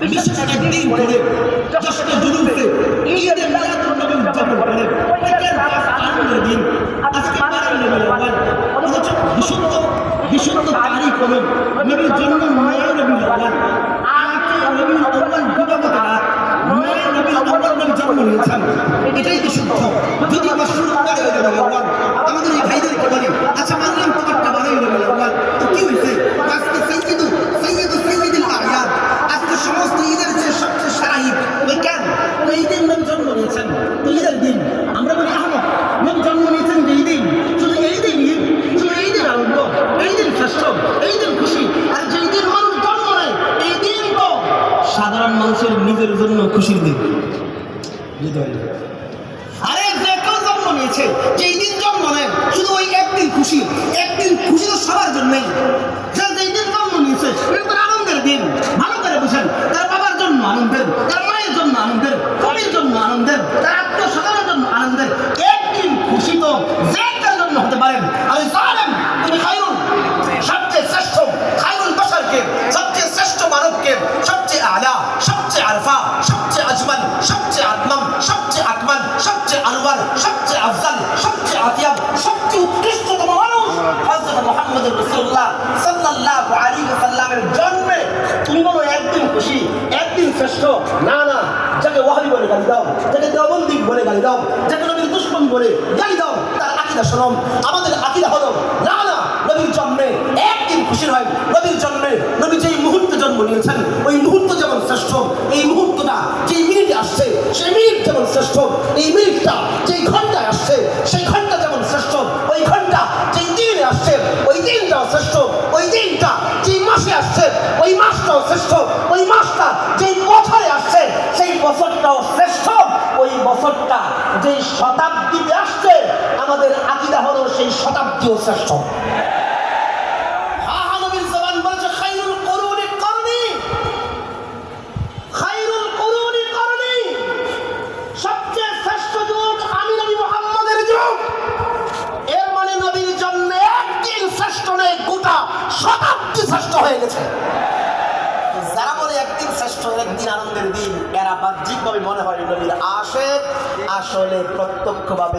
বিশেষ একদিন করে যশোরে জুলুসে ঈদের মিলাদুন নবী উদযাপন করেন। ওইটার আনন্দের দিন আজকে 12 রবিউল আউয়াল, অথচ বিশুদ্ধ তারিখ হলো নবীর জন্ম 9 রবিউল আউয়াল। 8 রবিউল আউয়াল দিবাগত রাত 9 রবিউল আউয়াল নবী জন্ম নিয়েছেন, এটাই বিশুদ্ধ। যদি মাশরুর 12 রবিউল আউয়াল, আমাদের এই ভাইদেরকে বলি, আচ্ছা মানলাম তোমারটা 12 রবিউল আউয়াল, তো কি হয়েছে? আজকে সাইয়্যিদুল আয়াদ, আজকে সমস্ত ঈদের চেয়ে সবচেয়ে সেরা ঈদ। ওই কেন? এই দিন নবী জন্ম নিয়েছেন, তো ঈদের দিন আমরা বলি আহমদ নবী জন্ম নিয়েছেন এই দিন, শুধু এই দিন ঈদ, শুধু এই দিন আনন্দ, এই দিন শ্রেষ্ঠ, এই দিন খুশি। আর যেই দিন মানুষ জন্ম নেয় এই দিন তো সাধারণ মানুষের নিজের জন্য খুশির দিন। আরে যে কেউ জন্ম নিয়েছে, যেই দিন জন্ম নেয় শুধু ওই একদিন খুশি, একদিন খুশি তো সবার জন্যই। যেই দিন জন্ম নিয়েছে এটা তো আনন্দের দিন। ভালো করে বুঝেন, তার বাবার জন্য আনন্দের, তার মায়ের জন্য আনন্দের, স্বামীর জন্য আনন্দের, তার আত্মীয় স্বজনের জন্য আনন্দের। একদিন খুশি তো যে কার জন্য হতে পারেন। আমি জানেন তুমি খায়রুল, সবচেয়ে শ্রেষ্ঠ খায়রুল বাশারকে, সবচেয়ে শ্রেষ্ঠ মানবকে, সবচেয়ে আলা, সবচেয়ে আরফা, সবচেয়ে আজমান, সবচেয়ে আতমাম, সবচেয়ে আকমাল, সবচেয়ে আনওয়ার, সবচেয়ে আফজাল, সবচেয়ে আতিয়াব, সবচেয়ে উৎকৃষ্টতম মানুষ হযরত মুহাম্মদুর রাসূলুল্লাহ সাল্লাল্লাহু আলাইহি ওয়াসাল্লামের জন্মে তুমি বলো একদিন খুশি, একদিন শ্রেষ্ঠ? না না, যাকে ওয়াহাবি বলে গালি দাও, যাকে দেওবন্দি বলে গালি দাও, যাকে নবীর দুশমন বলে গালি দাও, তার আকীদা শোনো। আমাদের আকীদা হলো না না, নবীর জন্মে একদিন খুশি হয়। নবীর জন্মে নবী যেই মুহূর্তে জন্ম নিয়েছেন ওই মুহূর্ত যেমন শ্রেষ্ঠ, এই মুহূর্তটা যেই মিনিটে আসছে সেই মিনিট যেমন শ্রেষ্ঠ, এই মিনিটটা যেই ঘন্টায় আসছে সেই ঘন্টা যেমন শ্রেষ্ঠ, ওই ঘন্টা যেই দিনে আসছে ওই দিনটাও শ্রেষ্ঠ, ওই দিনটা যেই মাসে আসছে ওই মাসটাও শ্রেষ্ঠ, ওই মাসটা যেই বছরে আসছে সেই বছরটাও শ্রেষ্ঠ, ওই বছরটা যেই শতাব্দীতে আসছে আমাদের আকীদা হলো সেই শতাব্দীও শ্রেষ্ঠ। শতাব্দী শ্রেষ্ঠ হয়ে গেছে। যারা বলে একদিন শ্রেষ্ঠ, একদিন আনন্দের দিন, এরা বাহ্যিকভাবে মনে হয় নবীর আশিক, আসলে প্রত্যক্ষভাবে